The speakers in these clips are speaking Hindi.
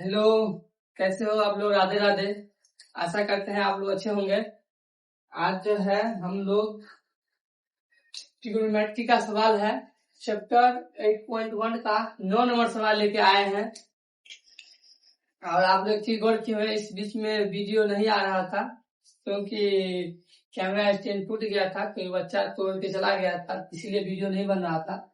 हेलो, कैसे हो आप लोग? राधे राधे। आशा करते हैं आप लोग अच्छे होंगे। आज जो है हम लोग ट्रिग्नोमेट्री का सवाल है, चैप्टर 8.1 का 9 नंबर सवाल लेके आए हैं। और आप लोग ठीक गौर किए हुए, इस बीच में वीडियो नहीं आ रहा था क्योंकि कैमरा स्टैंड टूट गया था, कोई बच्चा तोड़ के चला गया था, इसीलिए वीडियो नहीं बन रहा था।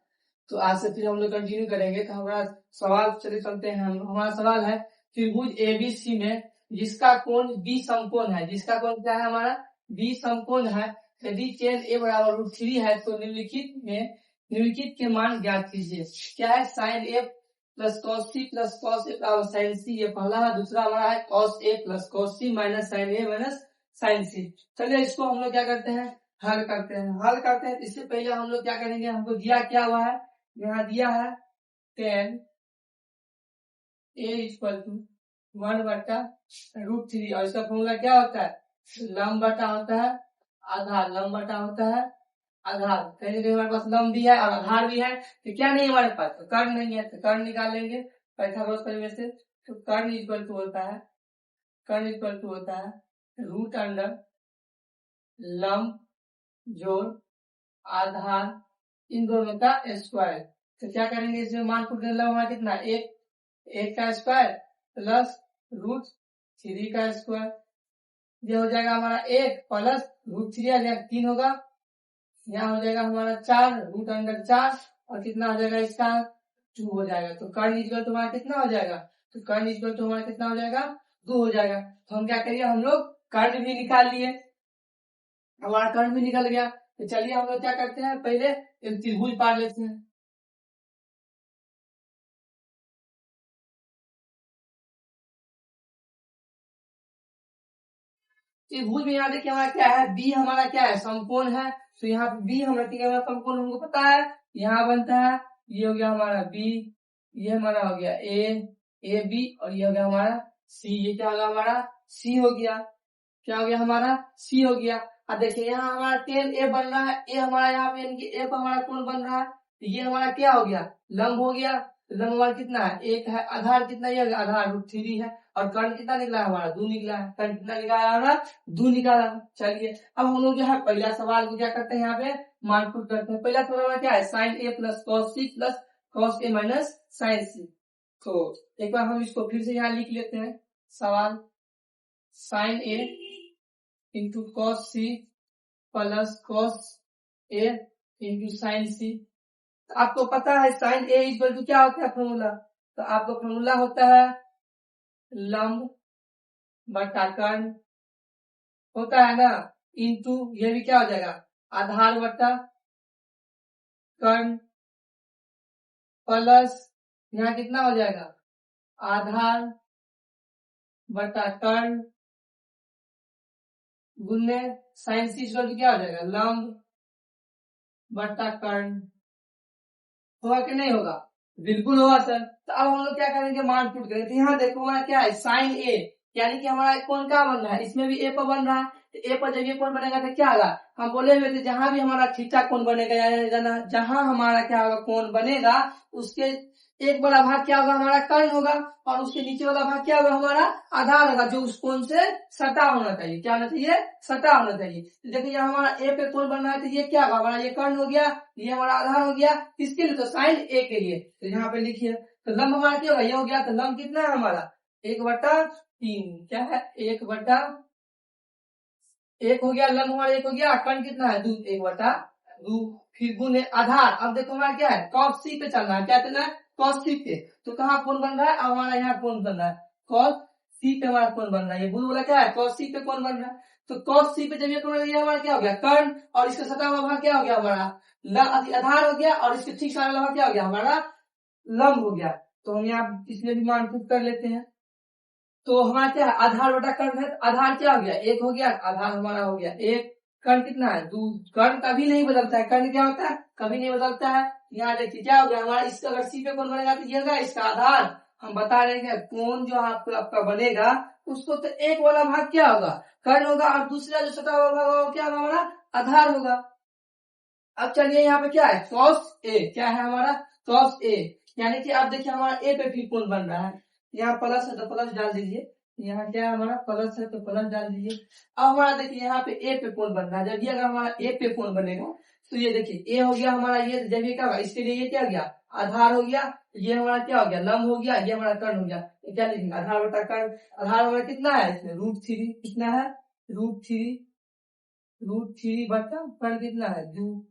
तो आज से फिर हम लोग कंटिन्यू करेंगे। तो हमारा सवाल चलते हैं। हमारा सवाल है, त्रिभुज एबीसी में जिसका कोण बी समकोण है, जिसका कोण क्या है हमारा? बी समकोण है। यदि tan a बराबर √3 है तो निम्नलिखित के मान ज्ञात कीजिए। क्या है? sin a plus cos c plus cos a बराबर sin c, ये पहला है। दूसरा हमारा है cos a plus cos c minus sin a minus sin c। चलिए इसको हम लोग क्या करते हैं, हल करते हैं। इससे पहले हम लोग क्या करेंगे, हमको दिया क्या हुआ है, यहाँ दिया है tan a इक्वल टू 1/√3 और इसका फॉर्मूला क्या होता है? लंब बटा होता है आधार, लंब बटा होता है आधार। कहीं कहीं हमारे पास लंब भी है और आधार भी है, तो क्या नहीं हमारे पास? तो कर्ण नहीं है, तो कर्ण निकाल लेंगे पाइथागोरस प्रमेय से। तो कर्ण इक्वल टू होता है रूट अंडर लंब जोड़ आधार इन दोनों का स्क्वायर। तो क्या करेंगे, इसमें मान पुट कर लंब हमारा कितना? एक का स्क्वायर प्लस √3 का स्क्वायर। ये हो जाएगा हमारा 1 प्लस √3 आ जाएगा 3 होगा। यहाँ हो जाएगा हमारा 4 रूट अंडर 4 और कितना हो जाएगा इसका 2 हो जाएगा। तो कर्ण इक्वल तो हमारा कितना हो जाएगा? तो कर्ण इक्वल तो हमारा कितना हो जाएगा? 2 हो जाएगा। तो हम क्या करिए, हम लोग कर्ण भी निकाल लिए, हमारा कर्ण भी निकल गया। तो चलिए हम लोग क्या करते हैं, पहले एक त्रिभुज पार लेते हैं। त्रिभुज में यहाँ देखिए हमारा क्या है, बी हमारा क्या है? समकोण है। तो यहाँ पे बी हमारा ठीक है, समकोण हमको पता है। यहाँ बनता है, ये हो गया हमारा बी, ये हमारा हो गया ए बी और ये हो गया हमारा सी। ये क्या होगा हमारा? सी हो गया। क्या हो गया हमारा? सी हो गया। अब देखिए यहाँ हमारा tan a बन रहा है, ए हमारा यहाँ पे यानी कि ए पर हमारा कोण बन रहा है। तो ये हमारा क्या हो गया? लंब हो गया। तो लंब हमारा कितना है? 1 है। आधार कितना? ये आधार √3 है। और कर्ण कितना निकला है हमारा? 2 निकला है। कर्ण कितना निकाला हमारा? 2 निकाला। चलिए अब हम लोग जो है पहला सवाल को क्या करते हैं, यहाँ पे मानपुट करते हैं। पहला सवाल में क्या है? sin a plus cos c plus cos a minus sin c। तो एक बार हम इसको फिर से यहाँ लिख लेते हैं। सवाल sin a into cos c plus cos a into sin c। आपको पता है sin a इक्वल टू क्या होता है फॉर्मूला? तो आपका फॉर्मूला होता है लंब बटा कर्ण, होता है ना, इंटू ये भी क्या हो जाएगा? आधार बटा कर्ण प्लस यहाँ कितना हो जाएगा? आधार बटा कर्ण गुने साइन सी इक्वल टू क्या हो जाएगा? लंब बटा कर्ण। होगा कि नहीं होगा? बिल्कुल होगा सर। तो अब हम लोग क्या करेंगे, मान पुट करेंगे। तो यहाँ देखो हमारा क्या है, साइन ए, यानी कि हमारा कोण क्या बन रहा है? इसमें भी ए पर बन रहा है। तो ए पर जब ये कोण बनेगा तो क्या होगा? हम बोले हुए थे जहां भी हमारा थीटा कोण बनेगा, जहां हमारा क्या होगा कोण बनेगा, उसके एक बड़ा भाग क्या होगा? हमारा कर्ण होगा। और उसके नीचे वाला भाग क्या होगा? हमारा आधार होगा, जो उस कोण से सटा होना चाहिए। क्या होना चाहिए? सटा होना चाहिए। तो देखिए यहाँ हमारा ए पे कोण बन रहा है, तो ये क्या होगा? हमारा ये कर्ण हो गया, ये हमारा आधार हो गया। किसके लिए? तो साइन ए के लिए। तो यहाँ पे लिखिए, तो लंब हमारा क्या होगा? ये हो गया। तो लंब कितना है हमारा? 1/3। क्या है? 1 हो गया लंब हमारा, 1 हो गया। कर्ण कितना है? 2, 1/2। फिर गुने आधार। अब देखो हमारा क्या है? cos c पे चलना है। क्या चलना है? cos c पे। तो कहाँ कोण बन रहा है? अब हमारा यहाँ कोण बन रहा है cos c पे, हमारा कोण बन रहा है। ये बुल बोला क्या है? cos c पे कोण बन रहा है। तो cos c पे जब ये कोण, ये हमारा क्या हो गया? कर्ण। और इसका सटा हुआ भाग क्या हो गया हमारा? आधार हो गया। और इसके ठीक सामने वाला भाग क्या हो गया? हमारा लंब हो गया। तो हम यहाँ इसमें भी मान पुट कर लेते हैं। तो हमारा क्या है? आधार बटा कर्ण है। आधार क्या हो गया? 1 हो गया। आधार हमारा हो गया 1। कर्ण कितना है? 2। कर्ण कभी नहीं बदलता है। कर्ण क्या होता है? कभी नहीं बदलता है। यहाँ देखिए क्या हो गया हमारा, इसका अगर सी पे कोण बनेगा तो ये होगा इसका आधार। हम बता रहे हैं कोण जो आपका बनेगा, उसको तो एक वाला भाग क्या होगा? कर्ण होगा। और दूसरा जो सटा हुआ भाग होगा क्या होगा? हमारा आधार होगा। अब चलिए यहाँ पे क्या है? cos a। क्या है हमारा? cos a, यानी कि आप देखिए हमारा ए पे फिर कोण बन रहा है। यहाँ प्लस है तो प्लस डाल दीजिए, यहाँ क्या है हमारा प्लस है तो प्लस डाल दीजिए। अब हमारा देखिए यहाँ पे ए पे कोण बन रहा है, जब ये अगर हमारा ए पे कोण बनेगा तो ये देखिए ए हो गया हमारा, ये जब ये क्या होगा इसके लिए ये क्या हो गया आधार हो गया, ये हमारा क्या हो गया लंब हो गया, ये हमारा कर्ण हो गया। तो क्या लिखेंगे आधार बटा कर्ण। आधार हमारा कितना है इसमें √3, कितना है √3 बटा कर्ण कितना है 2।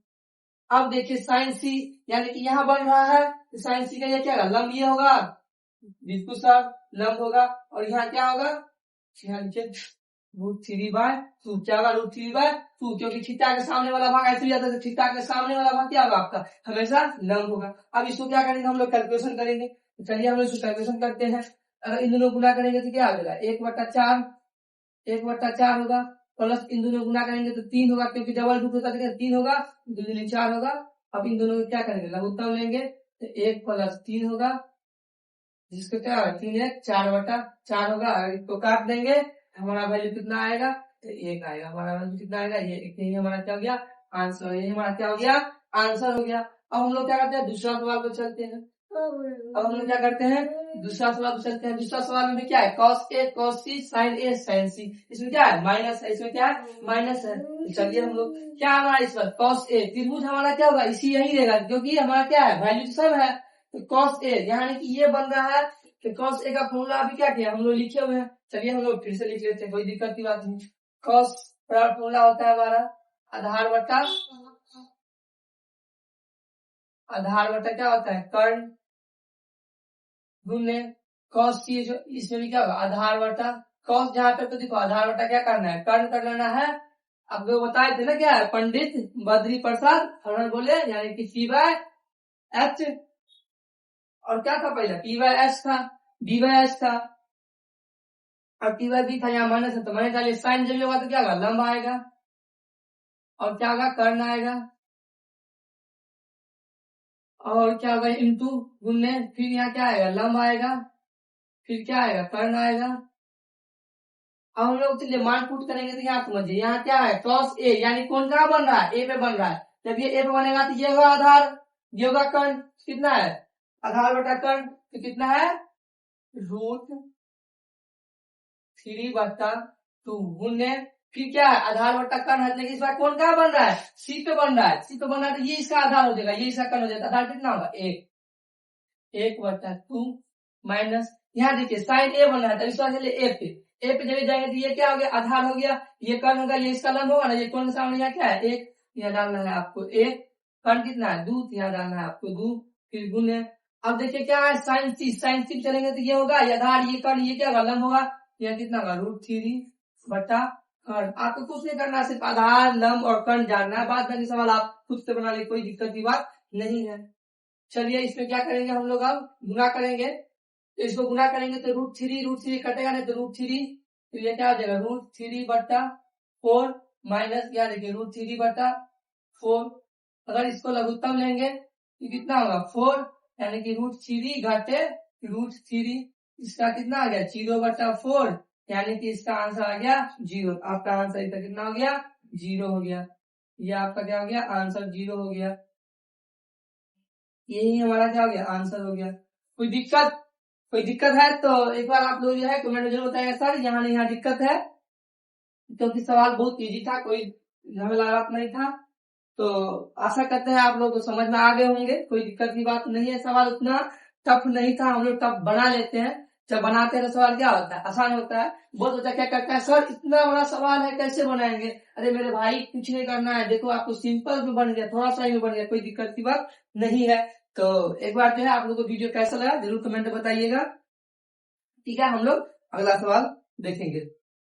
अब देखिए साइन सी, यानी कि यहाँ बन रहा है तो साइन सी का ये क्या होगा लंब ये होगा, बिल्कुल सर लंब होगा। और यहाँ क्या होगा यहाँ नीचे √3/2, क्या होगा √3/2, क्योंकि थीटा के सामने वाला भाग ऐसे जाता है, थीटा के सामने वाला भाग क्या होगा आपका हमेशा लंब होगा। अब इसको क्या करेंगे हम लोग कैलकुलेशन करेंगे, तो चलिए हम लोग इसको कैलकुलेशन करते हैं। अगर इन दोनों गुना करेंगे तो क्या हो जाएगा 1/4 होगा, प्लस इन दोनों गुना करेंगे तो 3 होगा, क्योंकि डबल रूट होता है 3 होगा, 2 दूनी 4 होगा। अब इन दोनों को क्या करेंगे लघुत्तम लेंगे तो 1 + 3 होगा, जिसको क्या होगा 3 1 4/4 होगा। इसको काट देंगे हमारा वैल्यू कितना आएगा तो 1 आएगा, हमारा वैल्यू कितना आएगा ये, यही हमारा क्या हो गया आंसर, यही हमारा क्या हो गया आंसर हो गया। अब हम लोग क्या करते हैं दूसरा सवाल को चलते हैं। अब हम लोग क्या करते हैं दूसरा सवाल को चलते हैं। दूसरा सवाल में क्या है cos A cos C sin A sin C, इसमें क्या है माइनस है, इसमें क्या है माइनस है। तो चलिए हम लोग क्या हमारा इस पर cos A त्रिभुज हमारा क्या होगा इसी यही रहेगा, क्योंकि हमारा क्या है वैल्यू तो सब है। तो cos A यानी कि ये बन रहा है कि cos A का फॉर्मूला अभी क्या किया हम लोग लिखे हुए हैं, चलिए हम लोग फिर से लिख लेते हैं, कोई दिक्कत की बात नहीं। cos का फॉर्मूला होता है हमारा आधार बटा क्या होता है कर्ण गुने cos C, जो इसमें भी क्या होगा आधार बटा cos, जहां तक तो देखो आधार बटा क्या करना है कर्ण कर लेना है। अब वो बताए थे ना क्या है पंडित बद्री प्रसाद हरण बोले, यानी कि P/H और क्या था पहले P/S था B/H था, अब P/B था, यहाँ माइनस है तो माइनस डालिए, साइन जब होगा तो क्या होगा लंब आएगा और क्या होगा कर्ण आएगा, और क्या होगा इंटू गुने, फिर यहाँ क्या आएगा लंब आएगा, फिर क्या आएगा कर्ण आएगा। अब हम लोग चलिए मान पुट करेंगे तो यहाँ समझिए यहाँ क्या है cos A, यानी कौन कहाँ बन रहा है ए पे बन रहा है, जब ये ए पे बनेगा तो ये होगा आधार, ये होगा कर्ण, कितना है आधार बटा कर्ण, तो कितना है √3/2 गुने, फिर क्या है आधार बटा कर्ण है, लेकिन इस बार कौन कहाँ बन रहा है सी पे बन रहा है, सी पे बन रहा है तो ये इसका आधार हो जाएगा, ये इसका कर्ण हो जाएगा, आधार कितना होगा 1/2 माइनस, यहाँ देखिए साइन ए बन रहा है तो इस बार चलिए ए पे जब जाएंगे तो ये क्या हो गया आधार हो गया, ये कर्ण होगा, ये इसका लंब होगा ना, ये कौन सामने यहाँ क्या है 1, यहाँ डालना है आपको 1, कर्ण कितना है 2, यहाँ डालना है आपको 2, फिर गुने। अब देखिए क्या है साइन सी चलेंगे तो ये होगा ये आधार, ये कर्ण, ये क्या होगा लंब होगा, यह कितना होगा √3/कर्ण। आपको कुछ नहीं करना, सिर्फ आधार लंब और कर्ण जानना है, बाद बाकी सवाल आप खुद से बना ले, कोई दिक्कत की बात नहीं है। चलिए इसमें क्या करेंगे हम लोग अब गुना करेंगे, तो इसको गुना करेंगे तो √3 कटेगा नहीं तो √3, तो ये क्या हो जाएगा √3/4 माइनस क्या देखिए √3/4, अगर इसको लघुत्तम लेंगे तो कितना होगा 4, यानी कि √3 घटे √3, इसका कितना आ गया 0/4, यानी कि इसका आंसर आ गया 0। आपका आंसर इसका कितना हो गया 0 हो गया, ये आपका क्या हो गया आंसर 0 हो गया, यही हमारा क्या हो गया आंसर हो गया। कोई दिक्कत है तो एक बार आप लोग जो है कमेंट में जरूर बताइएगा सर यहाँ नहीं यहाँ दिक्कत है, क्योंकि सवाल बहुत इजी था, कोई झमेलात नहीं था। तो आशा करते हैं आप लोग को समझ में आ गए होंगे, कोई दिक्कत की बात नहीं है, सवाल उतना टफ नहीं था, हम लोग टफ बना लेते हैं, जब बनाते हैं तो सवाल क्या होता है आसान होता है। बहुत बच्चा क्या करता है सर इतना बड़ा सवाल है कैसे बनाएंगे, अरे मेरे भाई कुछ नहीं करना है, देखो आपको सिंपल में बन गया, थोड़ा सा ही में बन गया, कोई दिक्कत की बात नहीं है। तो एक बार जो है आप लोग को वीडियो कैसा लगा जरूर कमेंट में बताइएगा, ठीक है। हम लोग अगला सवाल देखेंगे।